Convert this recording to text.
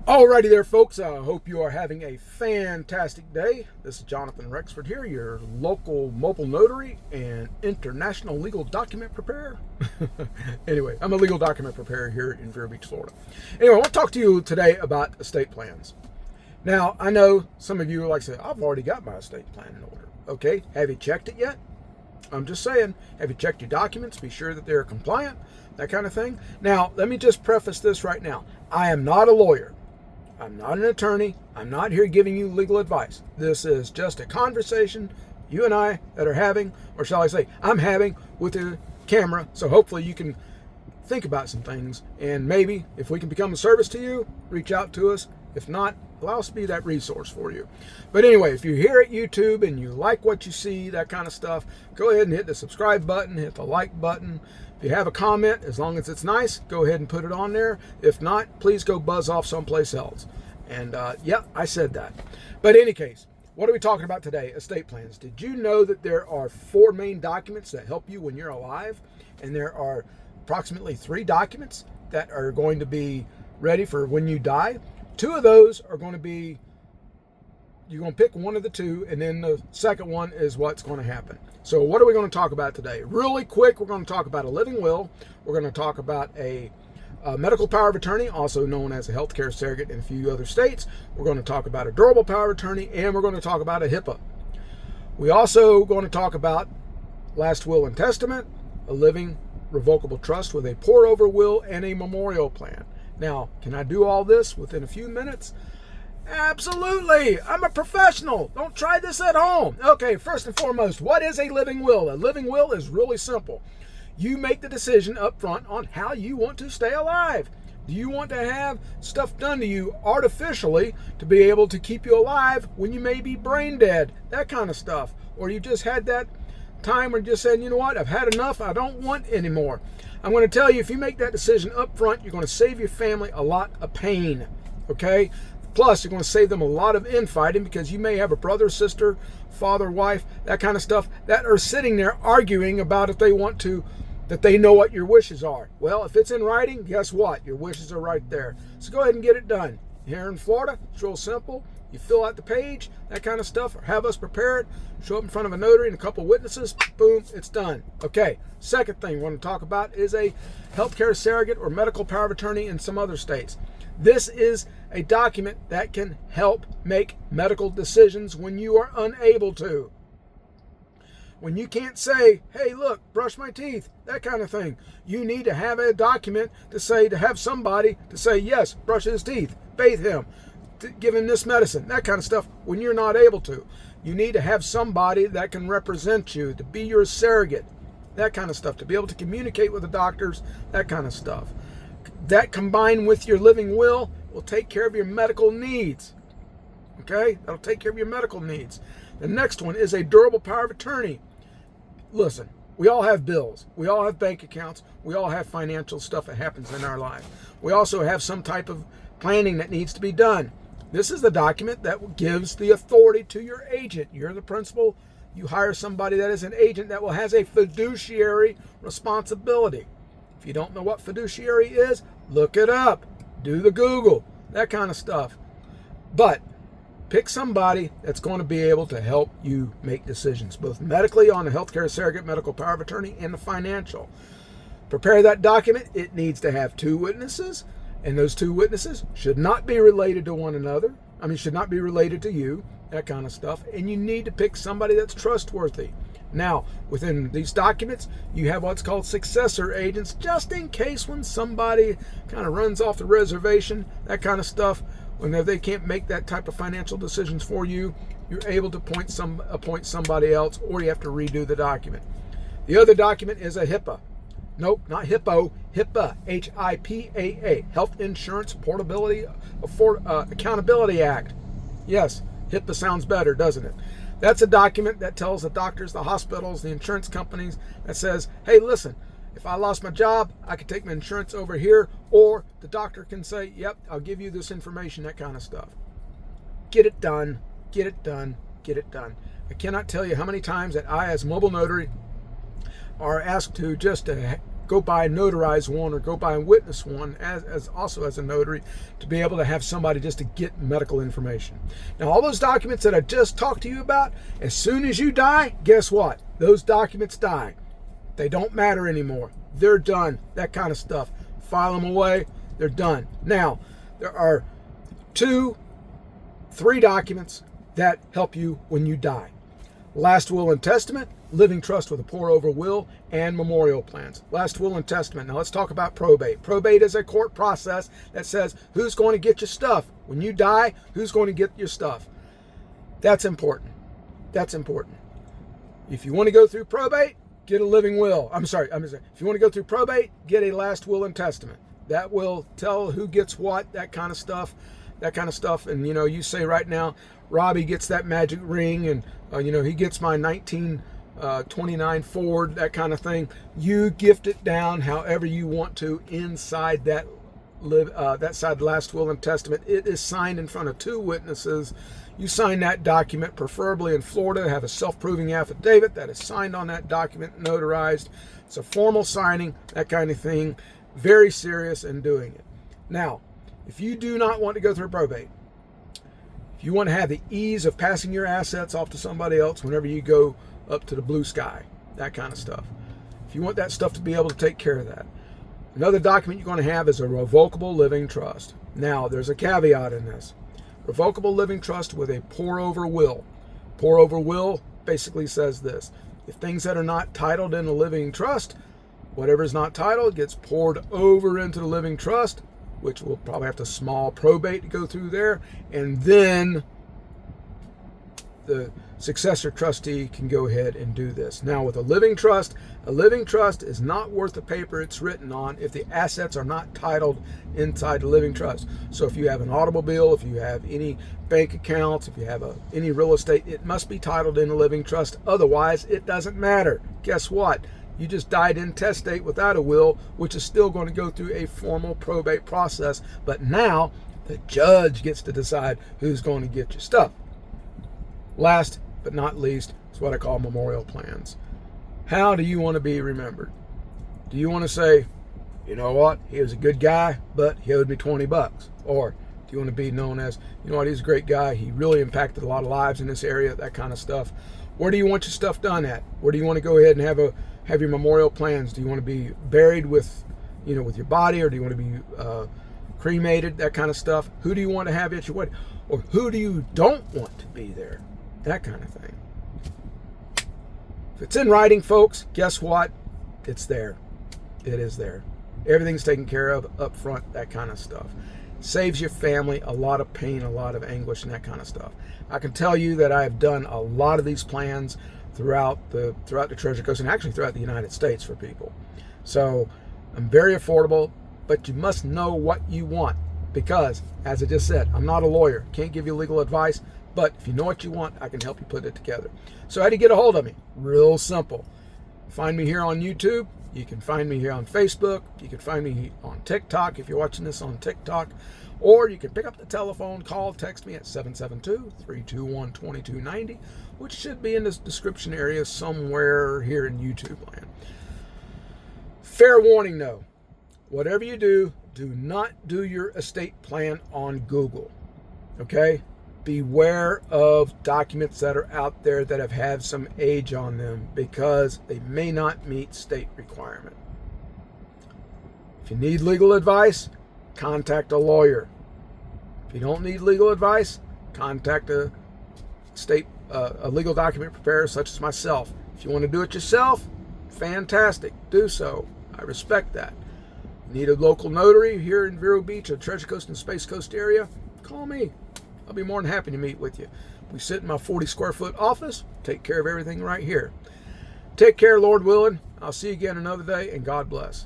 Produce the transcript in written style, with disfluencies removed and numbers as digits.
Alrighty there, folks. I hope you are having a fantastic day. This is Jonathan Rexford here, your local mobile notary and international legal document preparer. Anyway, I'm a legal document preparer here in Vero Beach, Florida. Anyway, I want to talk to you today about estate plans. Now, I know some of you like to say, I've already got my estate plan in order. Okay, have you checked it yet? I'm just saying, have you checked your documents? Be sure that they're compliant, that kind of thing. Now, let me just preface this right now. I am not a lawyer. I'm not an attorney. I'm not here giving you legal advice. This is just a conversation you and I that are having, or shall I say, I'm having with the camera. So hopefully you can think about some things, and maybe if we can become a service to you, reach out to us. If not, allow us to be that resource for you. But anyway, if you're here at YouTube and you like what you see, that kind of stuff, go ahead and hit the subscribe button, hit the like button. If you have a comment, as long as it's nice, go ahead and put it on there. If not, please go buzz off someplace else. And yeah, I said that. But in any case, what are we talking about today? Estate plans. Did you know that there are 4 main documents that help you when you're alive? And there are approximately 3 documents that are going to be ready for when you die. 2 of those are going to be, you're going to pick one of the 2, and then the second one is what's going to happen. So what are we going to talk about today? Really quick, we're going to talk about a living will. We're going to talk about a medical power of attorney, also known as a healthcare surrogate in a few other states. We're going to talk about a durable power of attorney, and we're going to talk about a HIPAA. We also going to talk about last will and testament, a living revocable trust with a pour-over will, and a memorial plan. Now, can I do all this within a few minutes? Absolutely. I'm a professional. Don't try this at home. Okay, first and foremost, what is a living will? A living will is really simple. You make the decision up front on how you want to stay alive. Do you want to have stuff done to you artificially to be able to keep you alive when you may be brain dead? That kind of stuff. Or you just had that time where you just said, you know what, I've had enough. I don't want anymore. I'm going to tell you, if you make that decision up front, you're going to save your family a lot of pain. Okay? Plus, you're going to save them a lot of infighting, because you may have a brother, sister, father, wife, that kind of stuff, that are sitting there arguing about if they want to, that they know what your wishes are. Well, if it's in writing, guess what? Your wishes are right there. So go ahead and get it done. Here in Florida, it's real simple. You fill out the page, that kind of stuff, or have us prepare it, show up in front of a notary and a couple witnesses, boom, it's done. Okay, second thing we want to talk about is a healthcare surrogate or medical power of attorney in some other states. This is a document that can help make medical decisions when you are unable to. When you can't say, hey, look, brush my teeth, that kind of thing. You need to have a document to have somebody to say, yes, brush his teeth, bathe him, give him this medicine, that kind of stuff, when you're not able to. You need to have somebody that can represent you, to be your surrogate, that kind of stuff, to be able to communicate with the doctors, that kind of stuff. That combined with your living will take care of your medical needs. Okay? That'll take care of your medical needs. The next one is a durable power of attorney. Listen, we all have bills. We all have bank accounts. We all have financial stuff that happens in our life. We also have some type of planning that needs to be done. This is the document that gives the authority to your agent. You're the principal. You hire somebody that is an agent that has a fiduciary responsibility. If you don't know what fiduciary is, look it up. Do the Google, that kind of stuff. But pick somebody that's going to be able to help you make decisions, both medically on the healthcare surrogate, medical power of attorney, and the financial. Prepare that document. It needs to have 2 witnesses, and those 2 witnesses should not be related to one another. Should not be related to you, that kind of stuff. And you need to pick somebody that's trustworthy. Now, within these documents, you have what's called successor agents, just in case when somebody kind of runs off the reservation, that kind of stuff. When they can't make that type of financial decisions for you, you're able to appoint somebody else, or you have to redo the document. The other document is a HIPAA. Nope, not HIPPO, HIPAA, HIPAA, Health Insurance Portability Accountability Act. Yes, HIPAA sounds better, doesn't it? That's a document that tells the doctors, the hospitals, the insurance companies, that says, hey, listen, if I lost my job, I could take my insurance over here, or the doctor can say, yep, I'll give you this information, that kind of stuff. Get it done, get it done, get it done. I cannot tell you how many times that I, as mobile notary, are asked to just go go by and notarize one, or go by and witness one as also as a notary, to be able to have somebody just to get medical information. Now, all those documents that I just talked to you about, as soon as you die, guess what? Those documents die. They don't matter anymore. They're done. That kind of stuff. File them away. They're done. Now, there are 3 documents that help you when you die. Last will and testament, living trust with a pour-over will, and memorial plans. Last will and testament. Now let's talk about probate. Probate is a court process that says who's going to get your stuff. When you die, who's going to get your stuff. That's important. That's important. If you want to go through probate, get a living will. If you want to go through probate, get a last will and testament. That will tell who gets what, that kind of stuff. And you say right now, Robbie gets that magic ring, and he gets my 1929 Ford, that kind of thing. You gift it down however you want to inside that side last will and testament. It is signed in front of 2 witnesses. You sign that document, preferably in Florida. Have a self-proving affidavit that is signed on that document, notarized. It's a formal signing, that kind of thing. Very serious in doing it. Now, if you do not want to go through probate, if you want to have the ease of passing your assets off to somebody else whenever you go up to the blue sky, that kind of stuff. If you want that stuff to be able to take care of that. Another document you're going to have is a revocable living trust. Now, there's a caveat in this. Revocable living trust with a pour-over will. Pour-over will basically says this. If things that are not titled in a living trust, whatever is not titled gets poured over into the living trust, which will probably have to small probate to go through there, and then the successor trustee can go ahead and do this. Now, with a living trust is not worth the paper it's written on if the assets are not titled inside the living trust. So if you have an automobile, if you have any bank accounts, if you have any real estate, it must be titled in a living trust. Otherwise, it doesn't matter. Guess what? You just died intestate without a will, which is still going to go through a formal probate process. But now the judge gets to decide who's going to get your stuff. Last but not least is what I call memorial plans. How do you want to be remembered? Do you want to say, you know what, he was a good guy, but he owed me $20? Or do you want to be known as, you know what, he's a great guy, he really impacted a lot of lives in this area, that kind of stuff? Where do you want your stuff done at? Where do you want to go ahead and have your memorial plans? Do you want to be buried with your body, or do you want to be cremated, that kind of stuff? Who do you want to have at your wedding? Or who do you don't want to be there? That kind of thing. If it's in writing, folks, guess what? It's there. It is there. Everything's taken care of up front, that kind of stuff. Saves your family a lot of pain, a lot of anguish, and that kind of stuff. I can tell you that I have done a lot of these plans throughout the Treasure Coast, and actually throughout the United States for people. So I'm very affordable, but you must know what you want, because, as I just said, I'm not a lawyer. Can't give you legal advice, but if you know what you want, I can help you put it together. So how do you get a hold of me? Real simple. Find me here on YouTube. You can find me here on Facebook. You can find me on TikTok if you're watching this on TikTok. Or you can pick up the telephone, call, text me at 772-321-2290, which should be in this description area somewhere here in YouTube land. Fair warning though, whatever you do not do your estate plan on Google, okay? Beware of documents that are out there that have had some age on them, because they may not meet state requirement. If you need legal advice, contact a lawyer. If you don't need legal advice, contact a legal document preparer such as myself. If you want to do it yourself, fantastic, do so. I respect that. Need a local notary here in Vero Beach or Treasure Coast and Space Coast area? Call me. I'll be more than happy to meet with you. We sit in my 40 square foot office, take care of everything right here. Take care, Lord willing. I'll see you again another day, and God bless.